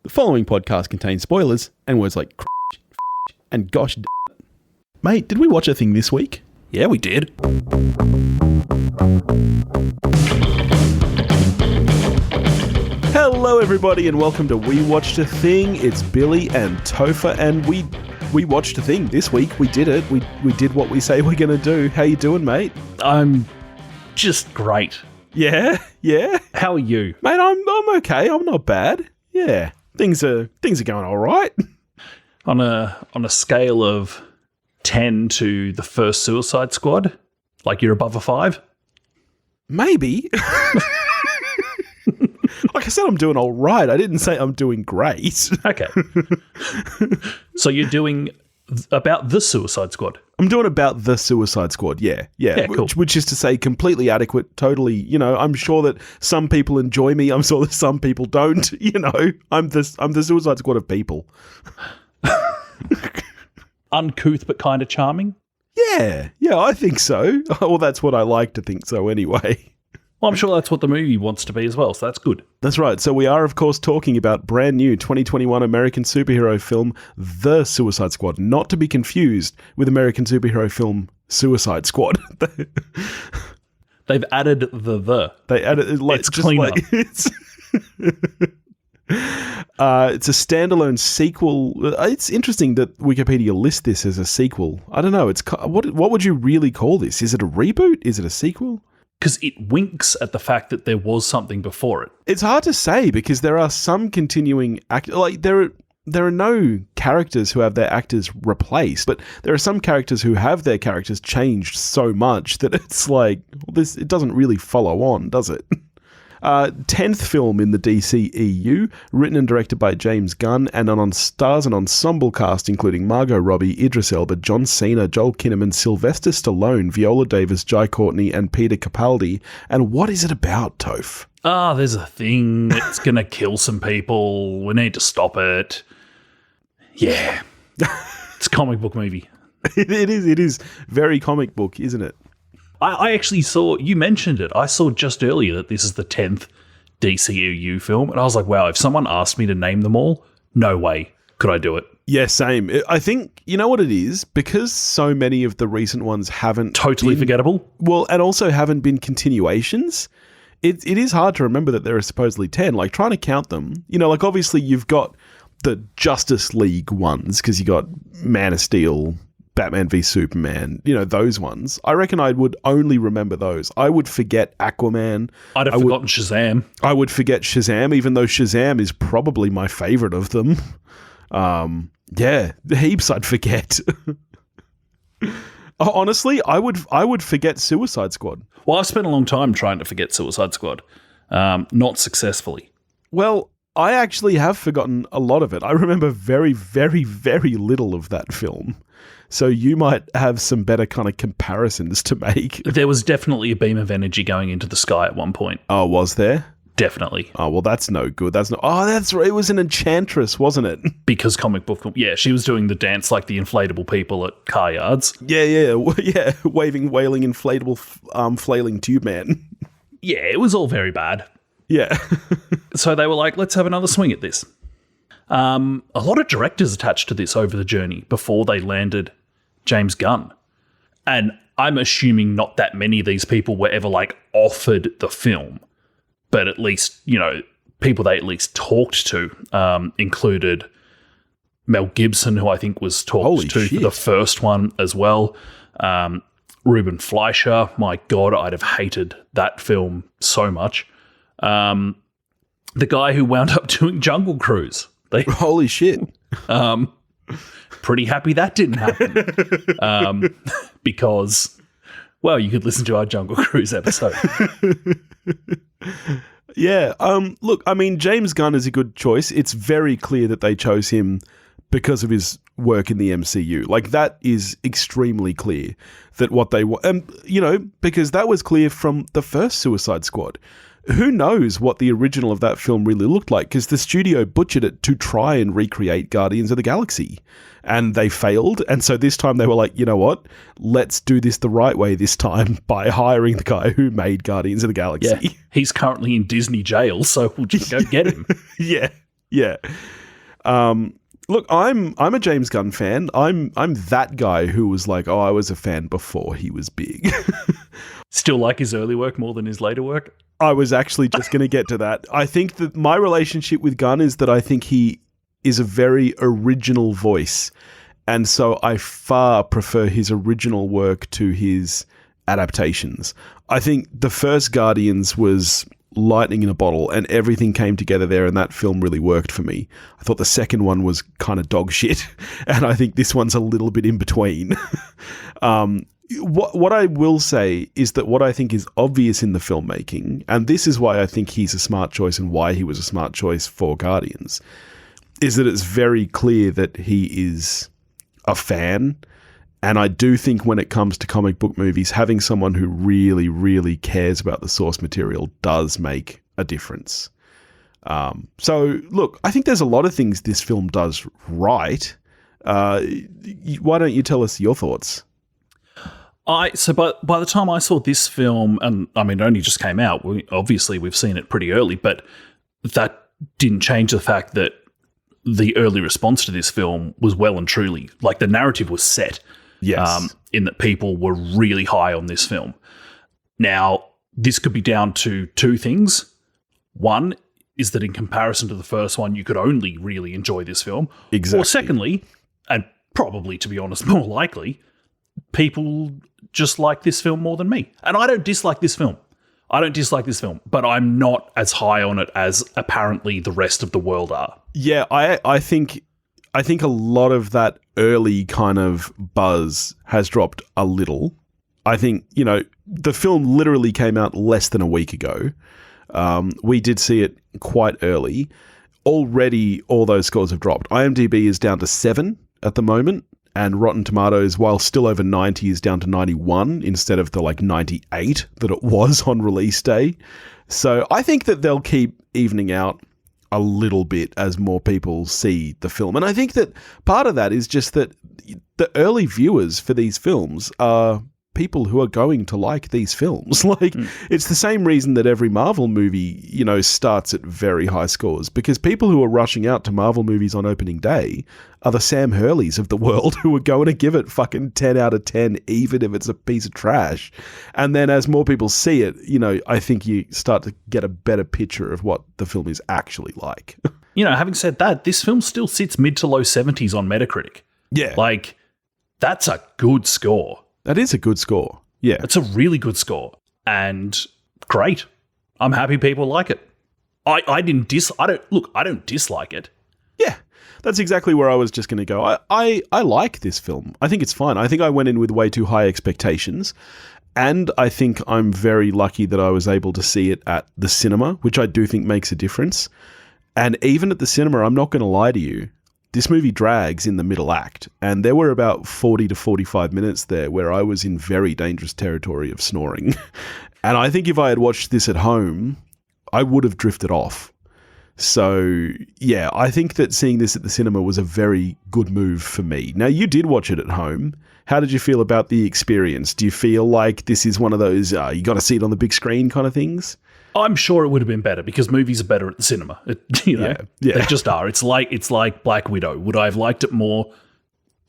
The following podcast contains spoilers and words like and gosh. Mate, did we watch a thing this week? Yeah, we did. Hello, everybody, and welcome to We Watched a Thing. It's Billy and Topher, and we watched a thing this week. We did it. We did what we say we're going to do. How you doing, mate? I'm just great. Yeah? How are you? Mate, I'm okay. I'm not bad. Yeah. Things are going all right. On a scale of 10 to the first Suicide Squad, like you're above a 5? Maybe. Like I said, I'm doing all right. I didn't say I'm doing great. Okay. So you're doing about the Suicide Squad? I'm doing about the Suicide Squad, yeah, cool. Which is to say completely adequate, totally, I'm sure that some people enjoy me, I'm sure that some people don't, I'm the Suicide Squad of people. Uncouth but kind of charming? Yeah, I think so. Well, that's what I like to think so anyway. Well, I'm sure that's what the movie wants to be as well, so that's good. That's right. So we are, of course, talking about brand new 2021 American superhero film, The Suicide Squad, not to be confused with American superhero film Suicide Squad. They've added the. They added like it's cleaner. It's a standalone sequel. It's interesting that Wikipedia lists this as a sequel. I don't know. It's what would you really call this? Is it a reboot? Is it a sequel? Because it winks at the fact that there was something before it. It's hard to say because there are some continuing there are no characters who have their actors replaced, but there are some characters who have their characters changed so much that it's like it doesn't really follow on, does it? 10th film in the DCEU, written and directed by James Gunn, and stars an ensemble cast including Margot Robbie, Idris Elba, John Cena, Joel Kinnaman, Sylvester Stallone, Viola Davis, Courtney, and Peter Capaldi. And what is it about, Toph? There's a thing that's going to kill some people. We need to stop it. Yeah. It's a comic book movie. It is very comic book, isn't it? I actually saw, you mentioned it, I saw just earlier that this is the 10th DCEU film, and I was like, wow, if someone asked me to name them all, no way could I do it. Yeah, same. I think, you know what it is? Because so many of the recent ones haven't Totally forgettable? Well, and also haven't been continuations, it is hard to remember that there are supposedly 10. Like, trying to count them, like, obviously you've got the Justice League ones, because you got Man of Steel, Batman v Superman, those ones. I reckon I would only remember those. I would forget Aquaman. I'd have forgotten Shazam. I would forget Shazam, even though Shazam is probably my favourite of them. Yeah, the heaps I'd forget. Honestly, I would forget Suicide Squad. Well, I've spent a long time trying to forget Suicide Squad. Not successfully. Well, I actually have forgotten a lot of it. I remember very, very, very little of that film. So you might have some better kind of comparisons to make. There was definitely a beam of energy going into the sky at one point. Oh, was there? Definitely. Oh, well, that's no good. That's right. It was an enchantress, wasn't it? Because comic book, yeah, she was doing the dance like the inflatable people at car yards. Yeah. Waving, wailing, inflatable, flailing tube man. Yeah, it was all very bad. Yeah. So they were like, let's have another swing at this. A lot of directors attached to this over the journey before they landed James Gunn. And I'm assuming not that many of these people were ever offered the film, but at least, people they at least talked to included Mel Gibson, who I think was talked to for the first one as well. Ruben Fleischer, my God, I'd have hated that film so much. The guy who wound up doing Jungle Cruise. Holy shit. Pretty happy that didn't happen. Because, well, you could listen to our Jungle Cruise episode. Yeah. Look, I mean, James Gunn is a good choice. It's very clear that they chose him because of his work in the MCU. That is extremely clear that what they want. Because that was clear from the first Suicide Squad. Who knows what the original of that film really looked like, because the studio butchered it to try and recreate Guardians of the Galaxy. And they failed, and so this time they were like, you know what? Let's do this the right way this time by hiring the guy who made Guardians of the Galaxy. Yeah, he's currently in Disney jail, so we'll just go get him. Yeah. Yeah. Look, I'm a James Gunn fan. I'm that guy who was like, oh, I was a fan before he was big. Still like his early work more than his later work? I was actually just going to get to that. I think that my relationship with Gunn is that I think he is a very original voice. And so I far prefer his original work to his adaptations. I think the first Guardians was lightning in a bottle and everything came together there, and that film really worked for me. I thought the second one was kind of dog shit, and I think this one's a little bit in between. What I will say is that what I think is obvious in the filmmaking, and this is why I think he's a smart choice and why he was a smart choice for Guardians, is that it's very clear that he is a fan. And I do think when it comes to comic book movies, having someone who really, really cares about the source material does make a difference. So, look, I think there's a lot of things this film does right. Why don't you tell us your thoughts? By the time I saw this film, and I mean, it only just came out, obviously we've seen it pretty early, but that didn't change the fact that the early response to this film was well and truly, like the narrative was set. Yes. In that people were really high on this film. Now, this could be down to two things. One is that in comparison to the first one, you could only really enjoy this film. Exactly. Or secondly, and probably, to be honest, more likely, people just like this film more than me. And I don't dislike this film. But I'm not as high on it as apparently the rest of the world are. Yeah, I think a lot of that early kind of buzz has dropped a little. I think, the film literally came out less than a week ago. We did see it quite early. Already, all those scores have dropped. IMDb is down to 7 at the moment, and Rotten Tomatoes, while still over 90, is down to 91 instead of the 98 that it was on release day. So I think that they'll keep evening out a little bit as more people see the film. And I think that part of that is just that the early viewers for these films are people who are going to like these films. It's the same reason that every Marvel movie, starts at very high scores, because people who are rushing out to Marvel movies on opening day are the Sam Hurleys of the world who are going to give it fucking 10 out of 10, even if it's a piece of trash. And then as more people see it, I think you start to get a better picture of what the film is actually like. Having said that, this film still sits mid to low 70s on Metacritic. Yeah. That's a good score. That is a good score. Yeah. It's a really good score. And great. I'm happy people like it. I don't dislike it. Yeah. That's exactly where I was just going to go. I like this film. I think it's fine. I think I went in with way too high expectations. And I think I'm very lucky that I was able to see it at the cinema, which I do think makes a difference. And even at the cinema, I'm not going to lie to you, this movie drags in the middle act, and there were about 40 to 45 minutes there where I was in very dangerous territory of snoring. And I think if I had watched this at home, I would have drifted off. So, yeah, I think that seeing this at the cinema was a very good move for me. Now, you did watch it at home. How did you feel about the experience? Do you feel like this is one of those, you got to see it on the big screen kind of things? I'm sure it would have been better because movies are better at the cinema. Yeah. They just are. It's like Black Widow. Would I have liked it more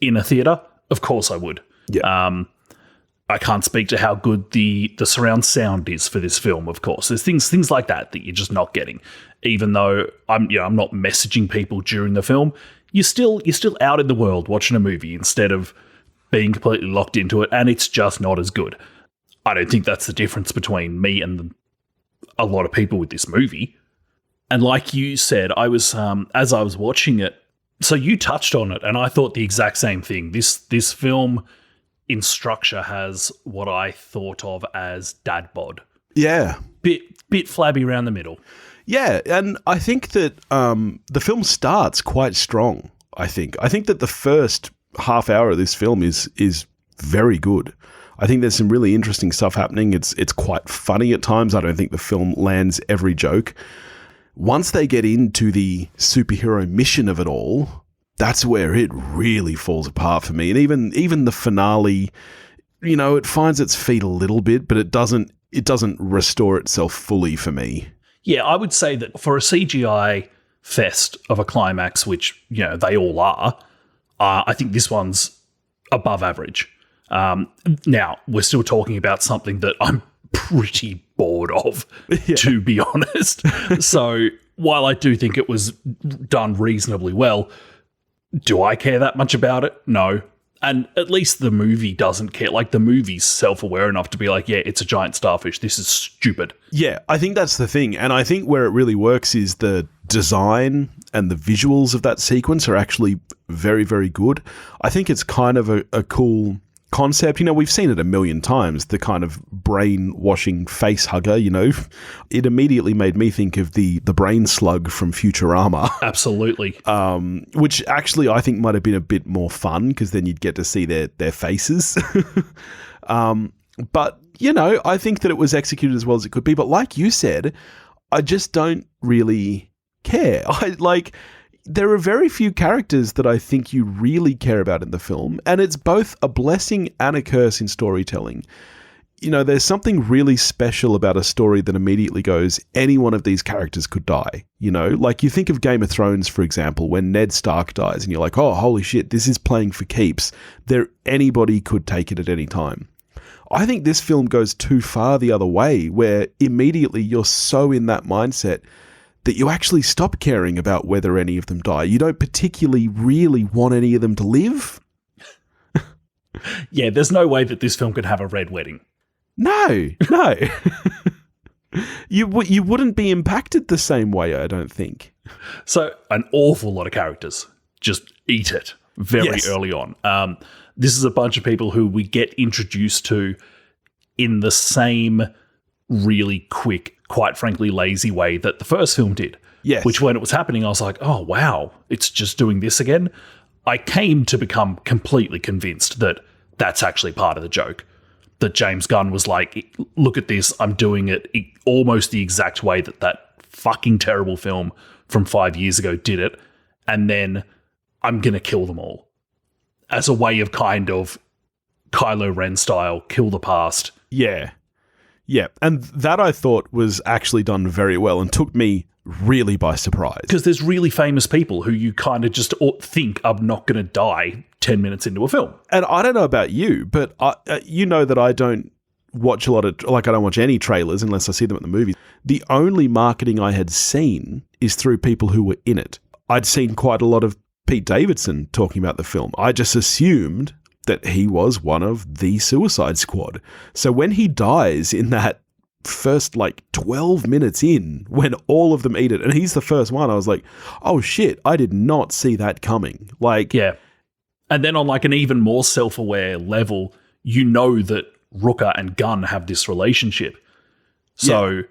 in a theater? Of course I would. Yeah. I can't speak to how good the surround sound is for this film. Of course, there's things like that you're just not getting. Even though I'm not messaging people during the film, you're still out in the world watching a movie instead of being completely locked into it, and it's just not as good. I don't think that's the difference between me and a lot of people with this movie. And like you said, I was as I was watching it, so you touched on it, and I thought the exact same thing. This film in structure has what I thought of as dad bod. Yeah. Bit flabby around the middle. Yeah, and I think that the film starts quite strong, I think. I think that the first half hour of this film is very good. I think there's some really interesting stuff happening. It's quite funny at times. I don't think the film lands every joke. Once they get into the superhero mission of it all, that's where it really falls apart for me. And even the finale, it finds its feet a little bit, but it doesn't restore itself fully for me. Yeah, I would say that for a CGI fest of a climax, which, they all are, I think this one's above average. Now, we're still talking about something that I'm pretty bored of, to be honest. So while I do think it was done reasonably well, do I care that much about it? No. And at least the movie doesn't care. Like, the movie's self-aware enough to be like, yeah, it's a giant starfish. This is stupid. Yeah, I think that's the thing. And I think where it really works is the design and the visuals of that sequence are actually very, very good. I think it's kind of a cool concept. We've seen it a million times, the kind of brainwashing face hugger, It immediately made me think of the brain slug from Futurama. Absolutely. Which actually I think might have been a bit more fun because then you'd get to see their faces. But, I think that it was executed as well as it could be. But like you said, I just don't really care. There are very few characters that I think you really care about in the film, and it's both a blessing and a curse in storytelling. There's something really special about a story that immediately goes, any one of these characters could die. Like you think of Game of Thrones, for example, when Ned Stark dies, and you're like, oh, holy shit, this is playing for keeps. Anybody could take it at any time. I think this film goes too far the other way, where immediately you're so in that mindset that you actually stop caring about whether any of them die. You don't particularly really want any of them to live. Yeah, there's no way that this film could have a red wedding. No. You wouldn't be impacted the same way, I don't think. So, an awful lot of characters just eat it very early on. This is a bunch of people who we get introduced to in the same really quick, quite frankly, lazy way that the first film did. Yes. Which, when it was happening, I was like, oh, wow, it's just doing this again. I came to become completely convinced that that's actually part of the joke. That James Gunn was like, look at this, I'm doing it almost the exact way that fucking terrible film from 5 years ago did it, and then I'm going to kill them all. As a way of kind of Kylo Ren style, kill the past. Yeah. Yeah, and that I thought was actually done very well and took me really by surprise. Because there's really famous people who you kind of just think are not going to die 10 minutes into a film. And I don't know about you, but that I don't watch a lot of, I don't watch any trailers unless I see them at the movies. The only marketing I had seen is through people who were in it. I'd seen quite a lot of Pete Davidson talking about the film. I just assumed that he was one of the Suicide Squad. So when he dies in that first 12 minutes in, when all of them eat it, and he's the first one, I was like, oh shit, I did not see that coming. Yeah. And then on an even more self-aware level, that Rooker and Gunn have this relationship. So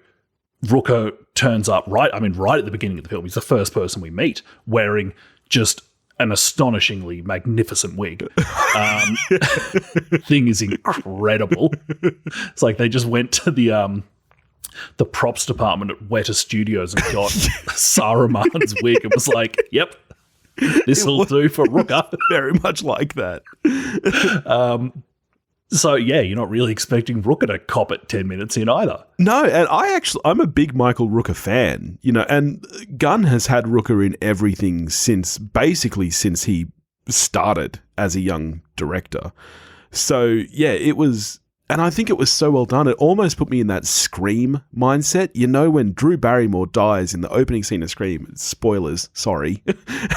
Rooker turns up right at the beginning of the film. He's the first person we meet wearing just an astonishingly magnificent wig. Thing is incredible. It's like they just went to the props department at Weta Studios and got Saruman's wig and was like, yep, this will do for Rooker. Very much like that. So, yeah, you're not really expecting Rooker to cop it 10 minutes in either. No, and I'm a big Michael Rooker fan, and Gunn has had Rooker in everything since he started as a young director. So, yeah, it was, and I think it was so well done, it almost put me in that Scream mindset. When Drew Barrymore dies in the opening scene of Scream, spoilers, sorry,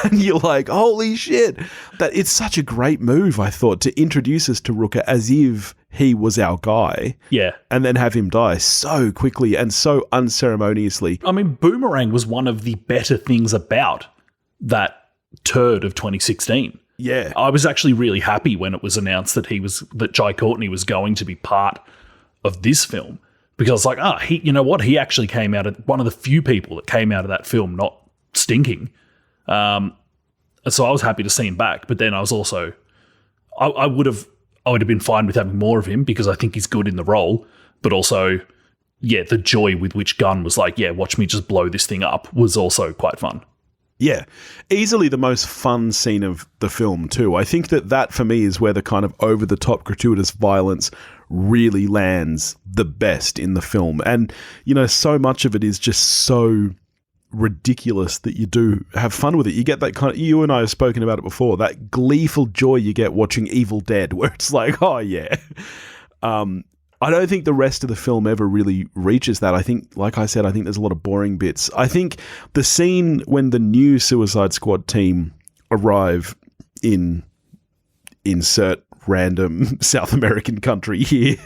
and you're like, holy shit, that it's such a great move, I thought, to introduce us to Rooker as if he was our guy. Yeah. And then have him die so quickly and so unceremoniously. Boomerang was one of the better things about that turd of 2016. Yeah. I was actually really happy when it was announced that Jai Courtney was going to be part of this film, because I was like, he actually came out of one of the few people that came out of that film not stinking. So I was happy to see him back, but then I was also, I would have been fine with having more of him because I think he's good in the role, but also, yeah, the joy with which Gunn was like, yeah, watch me just blow this thing up was also quite fun. Yeah, easily the most fun scene of the film too. I think that for me is where the kind of over-the-top gratuitous violence really lands the best in the film. And, so much of it is just so ridiculous that you do have fun with it. You get that kind of, you and I have spoken about it before, that gleeful joy you get watching Evil Dead, where it's like, oh yeah. I don't think the rest of the film ever really reaches that. I think, like I said, I think there's a lot of boring bits. I think the scene when the new Suicide Squad team arrive in insert random South American country here,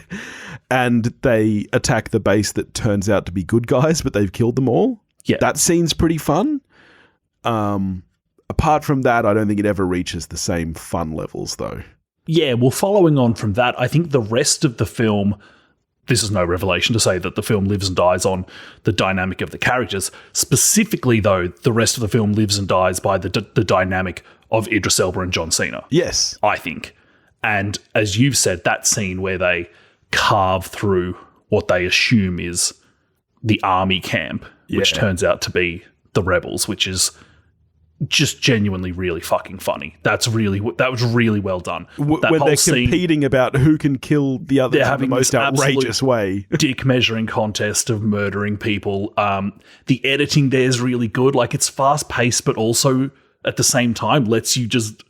and they attack the base that turns out to be good guys, but they've killed them all. Yeah. That scene's pretty fun. Apart from that, I don't think it ever reaches the same fun levels, though. Yeah, well, following on from that, I think the rest of the film, this is no revelation to say that the film lives and dies on the dynamic of the characters. Specifically, though, the rest of the film lives and dies by the dynamic of Idris Elba and John Cena. Yes. I think. And as you've said, that scene where they carve through what they assume is the army camp, which turns out to be the rebels, which is just genuinely really fucking funny. That was really well done. When they're competing about who can kill the other in the most outrageous way. Dick measuring contest of murdering people. The editing there is really good. Like, it's fast paced, but also at the same time lets you just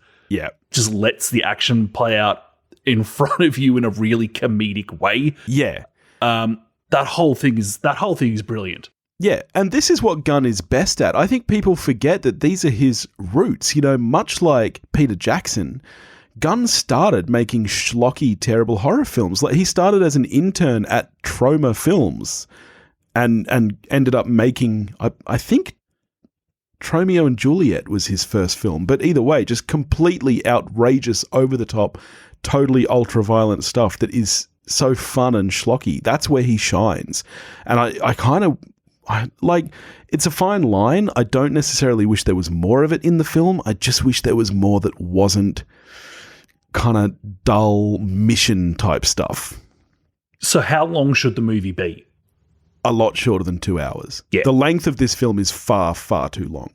lets the action play out in front of you in a really comedic way. Yeah. That whole thing is brilliant. Yeah, and this is what Gunn is best at. I think people forget that these are his roots. You know, much like Peter Jackson, Gunn started making schlocky, terrible horror films. Like, he started as an intern at Troma Films and ended up making, I think, Romeo and Juliet was his first film. But either way, just completely outrageous, over-the-top, totally ultra-violent stuff that is so fun and schlocky. That's where he shines. And it's a fine line. I don't necessarily wish there was more of it in the film. I just wish there was more that wasn't kind of dull mission type stuff. So how long should the movie be? A lot shorter than 2 hours. Yeah. The length of this film is far, far too long.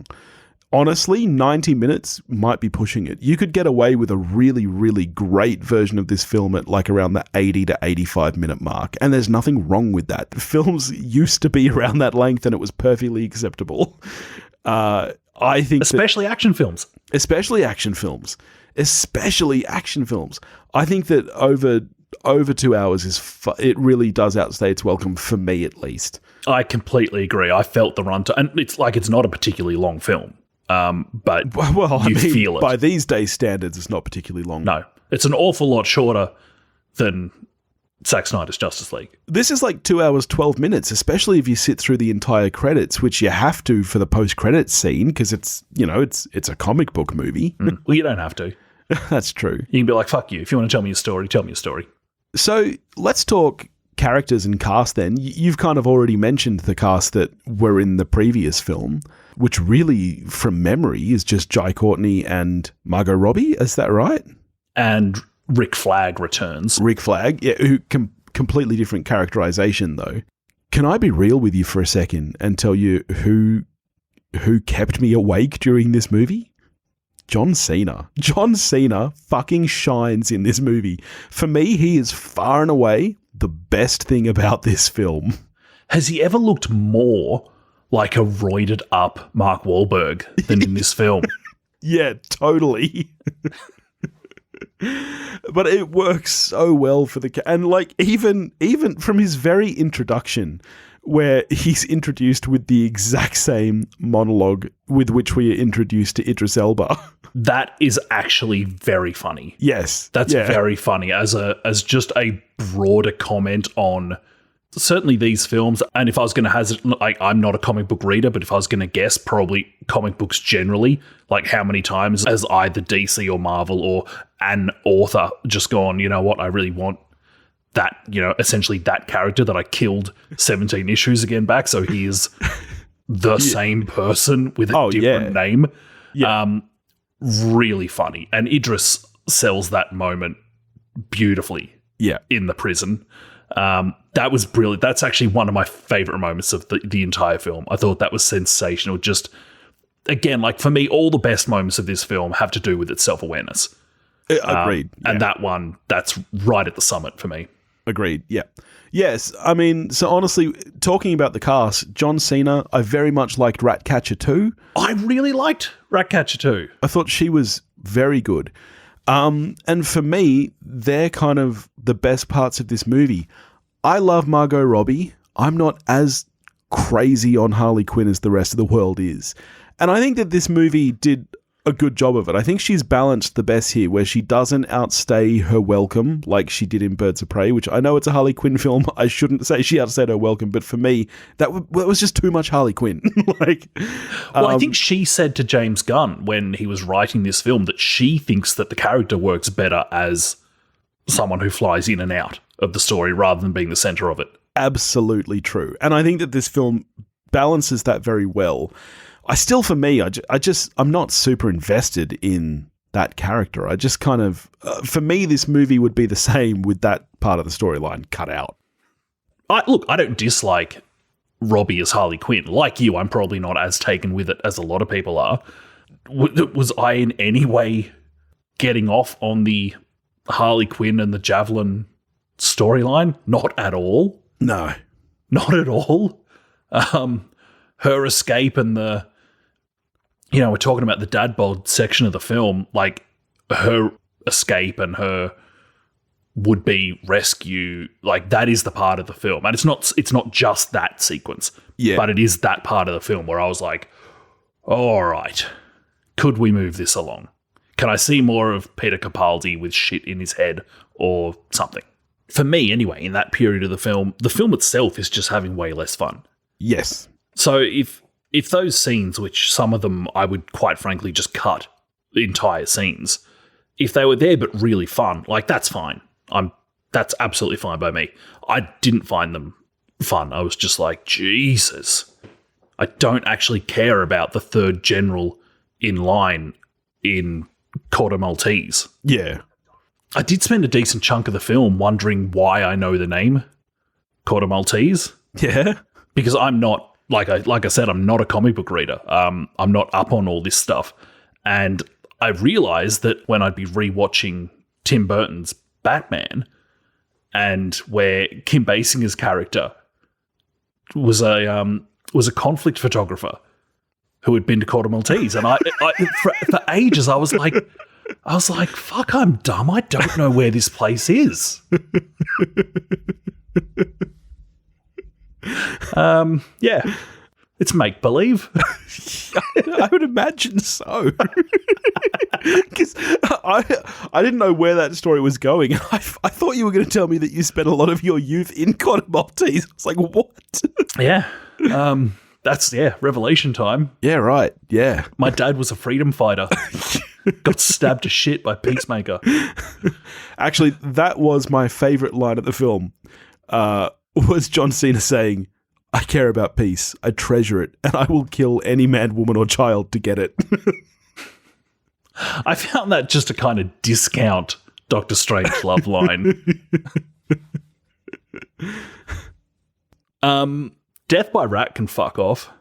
Honestly, 90 minutes might be pushing it. You could get away with a really, really great version of this film at like around the 80 to 85 minute mark. And there's nothing wrong with that. The films used to be around that length and it was perfectly acceptable. I think Especially action films. Especially action films. I think that over 2 hours it really does outstay its welcome, for me at least. I completely agree. I felt the runtime, and it's not a particularly long film. But feel it. By these days' standards, it's not particularly long. No, it's an awful lot shorter than Zack Snyder's Justice League. This is like 2 hours, 12 minutes, especially if you sit through the entire credits, which you have to for the post-credits scene, because it's a comic book movie. Well, you don't have to. That's true. You can be like, fuck you. If you want to tell me a story, tell me a story. So let's talk characters and cast then. You've kind of already mentioned the cast that were in the previous film, which really, from memory, is just Jai Courtney and Margot Robbie. Is that right? And Rick Flagg returns. Rick Flagg, yeah, who completely different characterization, though. Can I be real with you for a second and tell you who kept me awake during this movie? John Cena. John Cena fucking shines in this movie. For me, he is far and away the best thing about this film. Has he ever looked more like a roided up Mark Wahlberg than in this film? Yeah, totally. But it works so well for and like even from his very introduction, where he's introduced with the exact same monologue with which we are introduced to Idris Elba. That is actually very funny. Yes. That's very funny as just a broader comment on certainly these films. And if I was going to hazard, like, I'm not a comic book reader, but if I was going to guess, probably comic books generally, like how many times has either DC or Marvel or an author just gone, you know what, I really want that, essentially that character that I killed 17 issues again back. So he is the same person with a different name. Yeah. Really funny. And Idris sells that moment beautifully in the prison. That was brilliant. That's actually one of my favorite moments of the entire film. I thought that was sensational. Just, again, like for me, all the best moments of this film have to do with its self-awareness. Agreed. And that one, that's right at the summit for me. Agreed. Yeah. Yes. I mean, so honestly, talking about the cast, John Cena, I very much liked Ratcatcher 2. I really liked Ratcatcher 2. I thought she was very good. And for me, they're kind of the best parts of this movie. I love Margot Robbie. I'm not as crazy on Harley Quinn as the rest of the world is. And I think that this movie did a good job of it. I think she's balanced the best here, where she doesn't outstay her welcome like she did in Birds of Prey, which I know it's a Harley Quinn film. I shouldn't say she outstayed her welcome, but for me, that was just too much Harley Quinn. I think she said to James Gunn when he was writing this film that she thinks that the character works better as someone who flies in and out of the story rather than being the center of it. Absolutely true. And I think that this film balances that very well. For me, I'm not super invested in that character. I just kind of, for me, this movie would be the same with that part of the storyline cut out. I don't dislike Robbie as Harley Quinn. Like you, I'm probably not as taken with it as a lot of people are. Was I in any way getting off on the Harley Quinn and the Javelin storyline? Not at all. No. Not at all. Her escape and we're talking about the dad bod section of the film, like her escape and her would-be rescue, like that is the part of the film. And it's not just that sequence, but it is that part of the film where I was like, all right, could we move this along? Can I see more of Peter Capaldi with shit in his head or something? For me, anyway, in that period of the film itself is just having way less fun. Yes. So if those scenes, which some of them I would quite frankly just cut the entire scenes, if they were there but really fun, like that's fine. That's absolutely fine by me. I didn't find them fun. I was just like, Jesus, I don't actually care about the third general in line in Corto Maltese. Yeah. I did spend a decent chunk of the film wondering why I know the name Corto Maltese. Yeah. Because I'm not, like I said, I'm not a comic book reader. I'm not up on all this stuff. And I realized that when I'd be rewatching Tim Burton's Batman, and where Kim Basinger's character was a conflict photographer who had been to Corto Maltese, and I for ages I was like, fuck, I'm dumb. I don't know where this place is. Yeah, it's make believe. I would imagine so. Because I didn't know where that story was going. I thought you were going to tell me that you spent a lot of your youth in Corto Maltese. I was like, what? Yeah. That's revelation time. Yeah, right. Yeah. My dad was a freedom fighter. Got stabbed to shit by Peacemaker. Actually, that was my favorite line of the film. Was John Cena saying, I care about peace, I treasure it, and I will kill any man, woman, or child to get it. I found that just a kind of discount Doctor Strange love line. Death by rat can fuck off.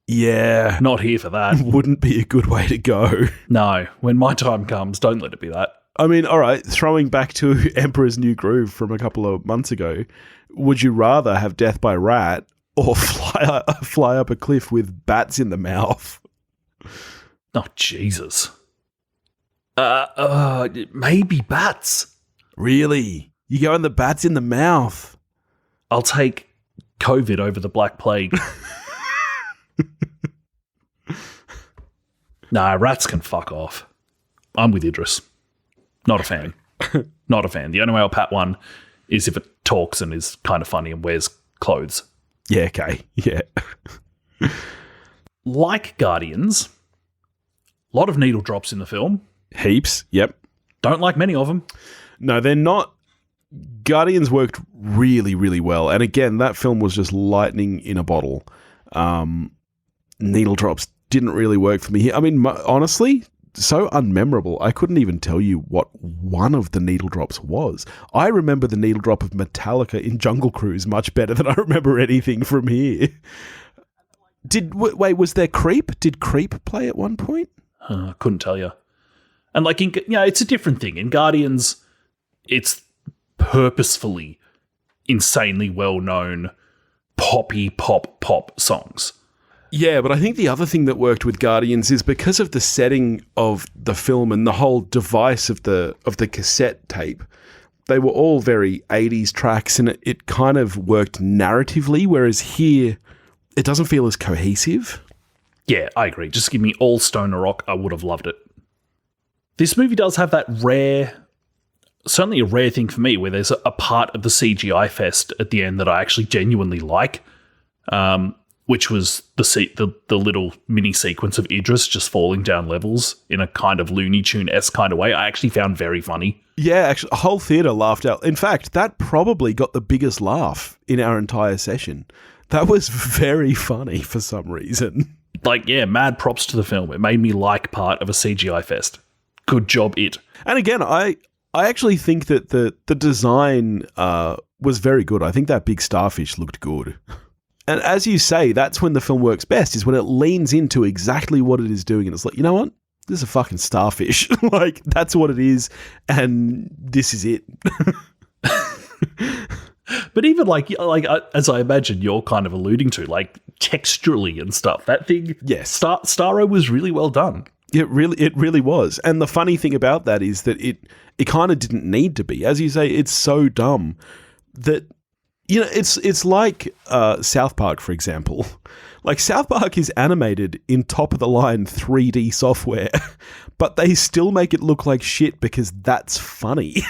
Yeah. Not here for that. Wouldn't be a good way to go. No. When my time comes, don't let it be that. I mean, all right, throwing back to Emperor's New Groove from a couple of months ago, would you rather have death by rat or fly up a cliff with bats in the mouth? Oh, Jesus. Maybe bats. Really? You going the bats in the mouth? I'll take COVID over the Black Plague. Nah, rats can fuck off. I'm with Idris. Not a fan. Not a fan. The only way I'll pat one is if it talks and is kind of funny and wears clothes. Yeah, okay. Yeah. Like Guardians, a lot of needle drops in the film. Heaps, yep. Don't like many of them. No, they're not. Guardians worked really, really well. And again, that film was just lightning in a bottle. Needle drops didn't really work for me here. I mean, honestly, so unmemorable. I couldn't even tell you what one of the needle drops was. I remember the needle drop of Metallica in Jungle Cruise much better than I remember anything from here. Wait, was there Creep? Did Creep play at one point? I couldn't tell you. And like, it's a different thing. In Guardians, it's purposefully insanely well-known poppy pop songs. Yeah, but I think the other thing that worked with Guardians is because of the setting of the film and the whole device of the cassette tape. They were all very 80s tracks, and it kind of worked narratively, whereas here it doesn't feel as cohesive. Yeah, I agree. Just give me all stoner rock. I would have loved it. This movie does have that certainly a rare thing for me, where there's a part of the CGI fest at the end that I actually genuinely like, which was the little mini sequence of Idris just falling down levels in a kind of Looney Tune-esque kind of way. I actually found very funny. Yeah, actually, a whole theatre laughed out. In fact, that probably got the biggest laugh in our entire session. That was very funny for some reason. Like, yeah, mad props to the film. It made me like part of a CGI fest. Good job, it. And again, I actually think that the design was very good. I think that big starfish looked good. And as you say, that's when the film works best, is when it leans into exactly what it is doing. And it's like, you know what? This is a fucking starfish. Like, that's what it is. And this is it. But even like as I imagine you're kind of alluding to, like texturally and stuff, that thing, yes, Starro was really well done. It really was. And the funny thing about that is that it kind of didn't need to be. As you say, it's so dumb that, you know, it's like South Park, for example. Like, South Park is animated in top-of-the-line 3D software, but they still make it look like shit because that's funny.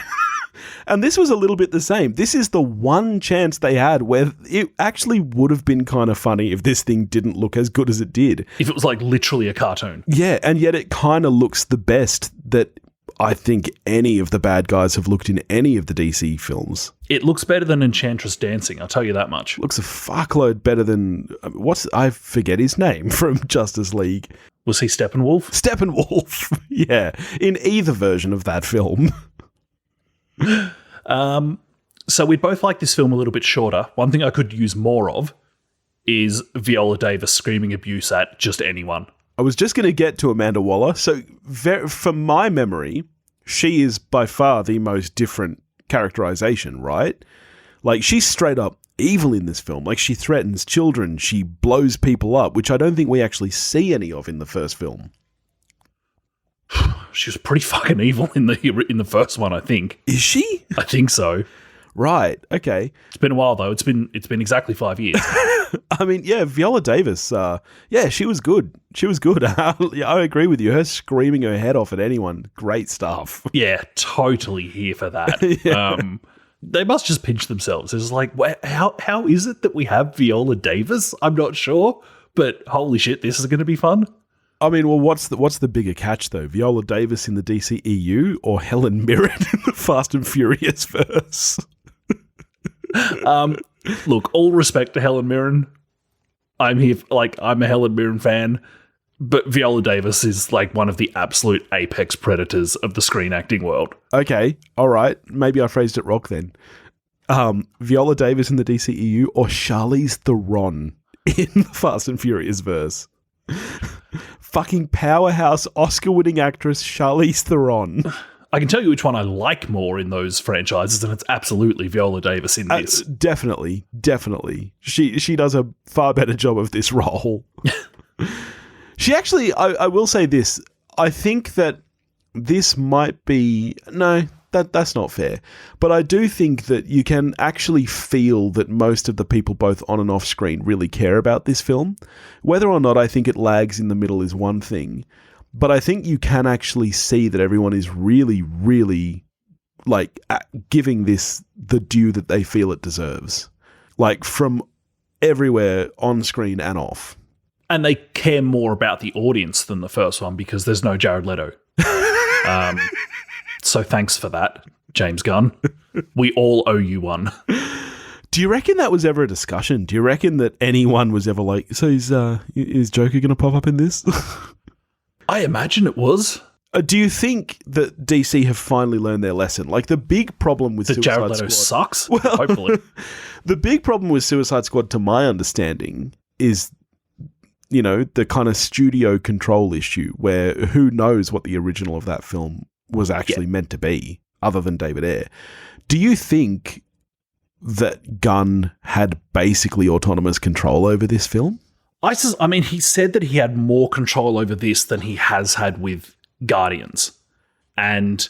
And this was a little bit the same. This is the one chance they had where it actually would have been kind of funny if this thing didn't look as good as it did. If it was like literally a cartoon. Yeah, and yet it kind of looks the best that I think any of the bad guys have looked in any of the DC films. It looks better than Enchantress Dancing, I'll tell you that much. Looks a fuckload better than... I forget his name from Justice League. Was he Steppenwolf? Steppenwolf, yeah. In either version of that film. So we'd both like this film a little bit shorter. One thing I could use more of is Viola Davis screaming abuse at just anyone. I was just going to get to Amanda Waller. So from my memory, she is by far the most different characterization, right? Like, she's straight up evil in this film. Like, she threatens children. She blows people up, which I don't think we actually see any of in the first film. She was pretty fucking evil in the first one, I think. Is she? I think so. Right. Okay. It's been a while though. It's been exactly 5 years. I mean, yeah, Viola Davis. Yeah, she was good. She was good. Yeah, I agree with you. Her screaming her head off at anyone, great stuff. Yeah, totally here for that. Yeah. They must just pinch themselves. It's like, how is it that we have Viola Davis? I'm not sure, but holy shit, this is going to be fun. I mean, well, what's the bigger catch though? Viola Davis in the DCEU or Helen Mirren in the Fast and Furious verse? Look, all respect to Helen Mirren. I'm a Helen Mirren fan, but Viola Davis is like one of the absolute apex predators of the screen acting world. Okay, all right. Maybe I phrased it wrong then. Viola Davis in the DCEU or Charlize Theron in the Fast and Furious verse? Fucking powerhouse Oscar-winning actress Charlize Theron. I can tell you which one I like more in those franchises, and it's absolutely Viola Davis in this. Definitely. She does a far better job of this role. She actually, I will say this, I think that this might be... No, that's not fair. But I do think that you can actually feel that most of the people both on and off screen really care about this film. Whether or not I think it lags in the middle is one thing. But I think you can actually see that everyone is really, really like giving this the due that they feel it deserves. Like from everywhere on screen and off. And they care more about the audience than the first one because there's no Jared Leto. So thanks for that, James Gunn. We all owe you one. Do you reckon that was ever a discussion? Do you reckon that anyone was ever like, so is Joker going to pop up in this? I imagine it was. Do you think that DC have finally learned their lesson? Like, the big problem with Suicide Jared Leto Squad... sucks? Well, hopefully. The big problem with Suicide Squad, to my understanding, is, you know, the kind of studio control issue where who knows what the original of that film was actually meant to be, other than David Ayer. Do you think that Gunn had basically autonomous control over this film? I mean, he said that he had more control over this than he has had with Guardians. And,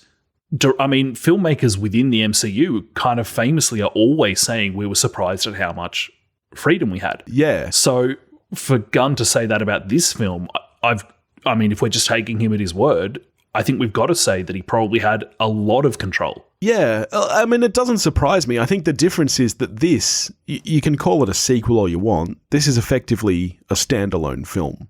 I mean, filmmakers within the MCU kind of famously are always saying we were surprised at how much freedom we had. Yeah. So for Gunn to say that about this film, I mean, if we're just taking him at his word, I think we've got to say that he probably had a lot of control. Yeah, I mean, it doesn't surprise me. I think the difference is that this, you can call it a sequel all you want. This is effectively a standalone film.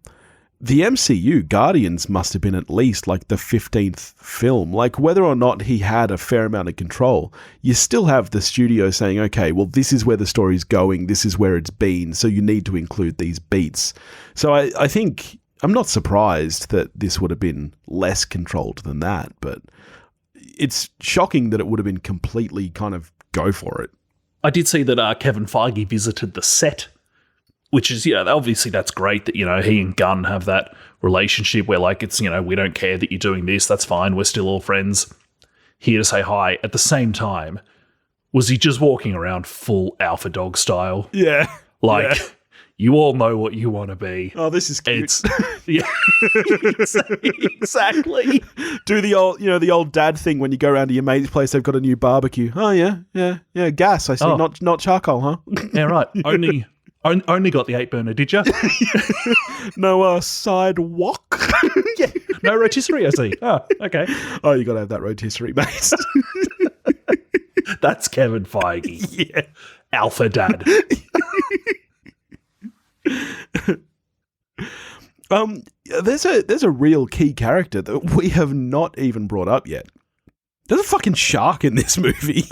The MCU, Guardians, must have been at least like the 15th film. Like, whether or not he had a fair amount of control, you still have the studio saying, okay, well, this is where the story's going, this is where it's been, so you need to include these beats. So I think, I'm not surprised that this would have been less controlled than that, but it's shocking that it would have been completely kind of go for it. I did see that Kevin Feige visited the set, which is, obviously that's great that, he and Gunn have that relationship where, like, it's, we don't care that you're doing this, that's fine, we're still all friends, here to say hi. At the same time, was he just walking around full alpha dog style? Yeah. Like, you all know what you want to be. Oh, this is cute. Yeah, exactly. Do the old, the old dad thing when you go around to your mate's place, they've got a new barbecue. Oh, yeah, gas, I see, not charcoal, huh? Yeah, right. Only got the 8-burner, did you? No sidewalk? Yeah. No rotisserie, I see. Oh, okay. Oh, you got to have that rotisserie, mate. That's Kevin Feige. Yeah. Alpha dad. There's a real key character that we have not even brought up yet. There's a fucking shark in this movie.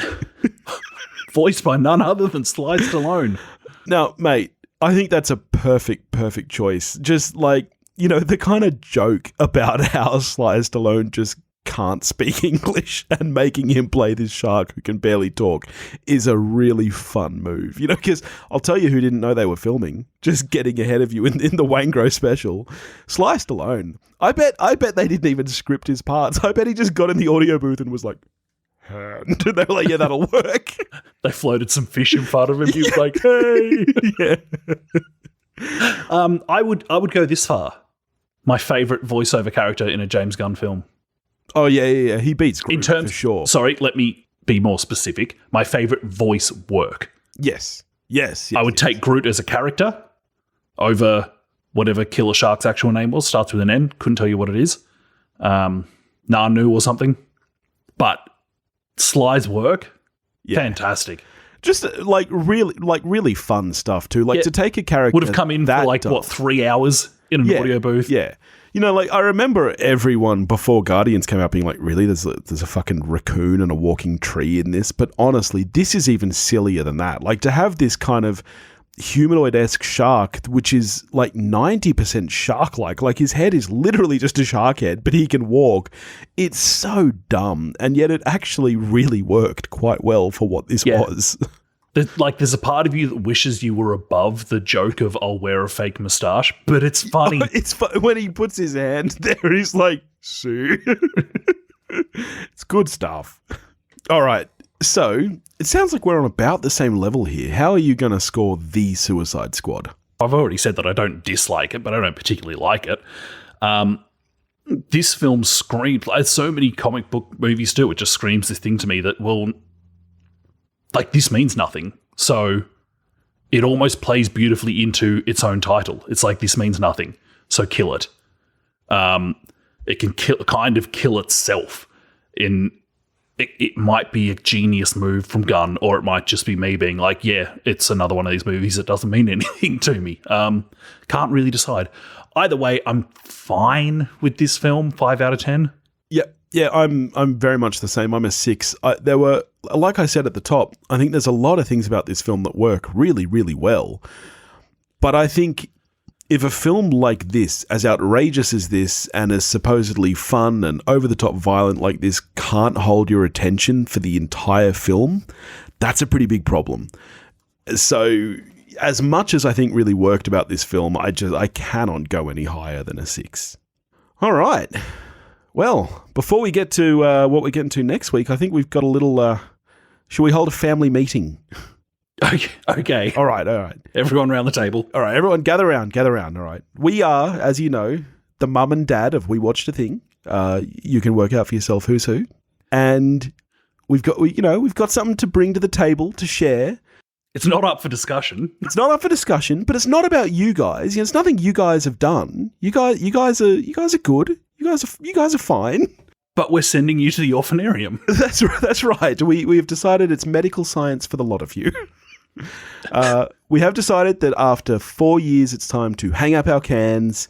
Voiced by none other than Sly Stallone. Now, mate, I think that's a perfect choice. Just like, the kind of joke about how Sly Stallone just can't speak English and making him play this shark who can barely talk is a really fun move, because I'll tell you who didn't know they were filming, just getting ahead of you in the Wangro special, Sly Stallone. I bet they didn't even script his parts. I bet he just got in the audio booth and was like, and they were like, yeah, that'll work. They floated some fish in front of him. He was like, hey. Yeah. I would go this far. My favorite voiceover character in a James Gunn film. Oh, yeah. He beats Groot, for sure. Sorry, let me be more specific. My favorite voice work. Yes. I would take Groot as a character over whatever Killer Shark's actual name was. Starts with an N. Couldn't tell you what it is. Nanu or something. But Sly's work, fantastic. Just really fun stuff too. Like to take a character would have come in for 3 hours in an audio booth. Yeah. I remember everyone before Guardians came out being like, really, there's a fucking raccoon and a walking tree in this. But honestly, this is even sillier than that. Like to have this kind of humanoid-esque shark, which is like 90% shark-like. Like his head is literally just a shark head, but he can walk. It's so dumb. And yet it actually really worked quite well for what this was. There's a part of you that wishes you were above the joke of I'll wear a fake moustache, but it's funny. When he puts his hand there, he's like, see? It's good stuff. All right. So it sounds like we're on about the same level here. How are you going to score The Suicide Squad? I've already said that I don't dislike it, but I don't particularly like it. This film screams, as so many comic book movies do, it just screams this thing to me that, well, like, this means nothing. So it almost plays beautifully into its own title. It's like, this means nothing, so kill it. It can kind of kill itself. It might be a genius move from Gunn, or it might just be me being like, yeah, it's another one of these movies that doesn't mean anything to me. Can't really decide. Either way, I'm fine with this film, 5 out of 10. Yeah, I'm very much the same. I'm a 6. There were, like I said at the top, I think there's a lot of things about this film that work really, really well. But I think if a film like this, as outrageous as this, and as supposedly fun and over-the-top violent like this, can't hold your attention for the entire film, that's a pretty big problem. So, as much as I think really worked about this film, I cannot go any higher than a 6. All right. Well, before we get to what we're getting to next week, I think we've got a little Should we hold a family meeting? Okay. All right. Everyone around the table. All right, everyone gather around. All right. We are, as you know, the mum and dad of We Watched a Thing. You can work out for yourself who's who. And we've got something to bring to the table to share. It's not up for discussion. It's not up for discussion, but it's not about you guys. You know, it's nothing you guys have done. You guys are good. You guys are fine. But we're sending you to the orphanarium. That's right. We have decided it's medical science for the lot of you. We have decided that after 4 years, it's time to hang up our cans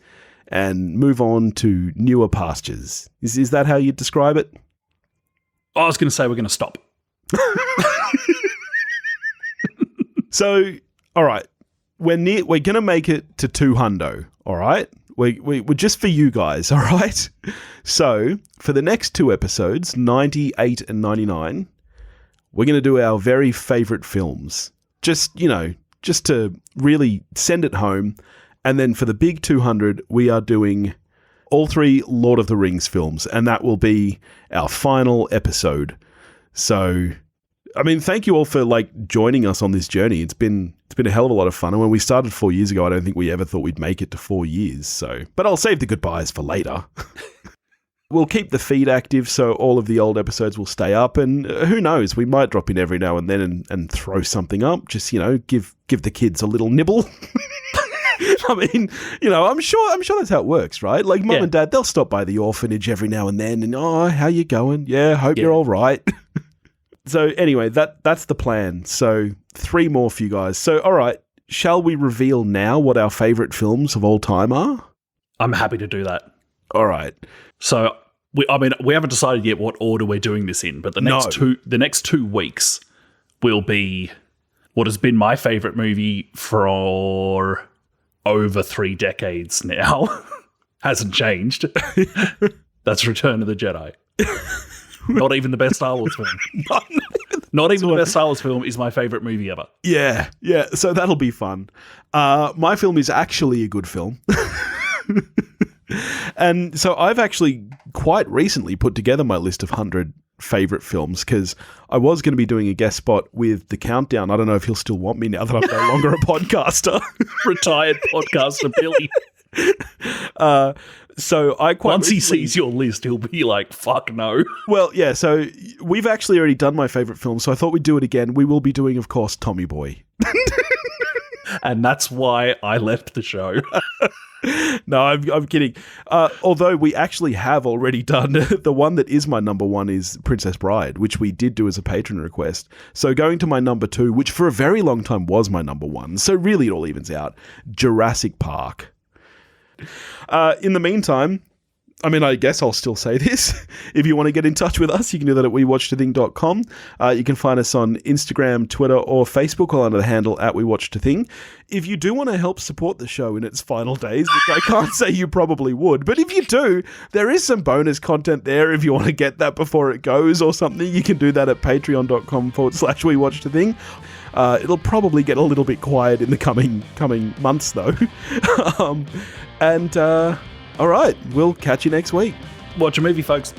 and move on to newer pastures. Is that how you describe it? I was going to say we're going to stop. So, all right, we're going to make it to 200, all right? We're just for you guys, all right? So, for the next 2 episodes, 98 and 99, we're going to do our very favourite films. Just to really send it home. And then for the big 200, we are doing all 3 Lord of the Rings films, and that will be our final episode. So, I mean, thank you all for joining us on this journey. It's been a hell of a lot of fun. And when we started 4 years ago, I don't think we ever thought we'd make it to 4 years. So, but I'll save the goodbyes for later. We'll keep the feed active, so all of the old episodes will stay up. And who knows, we might drop in every now and then and throw something up. Just give the kids a little nibble. I mean, I'm sure that's how it works, right? Like mum and dad, they'll stop by the orphanage every now and then, and how you going? Yeah, hope you're all right. So anyway, that's the plan. So 3 more for you guys. So all right, shall we reveal now what our favourite films of all time are? I'm happy to do that. All right. So we haven't decided yet what order we're doing this in, but the next 2 weeks will be what has been my favourite movie for over 3 decades now. Hasn't changed. That's Return of the Jedi. Not even the best Star Wars film. Not even the best Star Wars film is my favourite movie ever. Yeah. So that'll be fun. My film is actually a good film. And so I've actually quite recently put together my list of 100 favourite films because I was going to be doing a guest spot with The Countdown. I don't know if he'll still want me now that I'm no longer a podcaster. Retired podcaster Billy. So I quite once he sees your list, he'll be like, fuck no. Well, yeah, so we've actually already done my favourite film, so I thought we'd do it again. We will be doing, of course, Tommy Boy. And that's why I left the show. No, I'm kidding. Although we actually have already done the one that is my number 1 is Princess Bride, which we did do as a patron request. So going to my number 2, which for a very long time was my number 1. So really it all evens out. Jurassic Park. In the meantime, I mean, I guess I'll still say this. If you want to get in touch with us, you can do that at wewatchedathing.com. You can find us on Instagram, Twitter, or Facebook, all under the handle at wewatchedathing. If you do want to help support the show in its final days, which I can't say you probably would, but if you do, there is some bonus content there if you want to get that before it goes or something. You can do that at patreon.com/wewatchedathing. It'll probably get a little bit quiet in the coming months, though. All right, we'll catch you next week. Watch a movie, folks.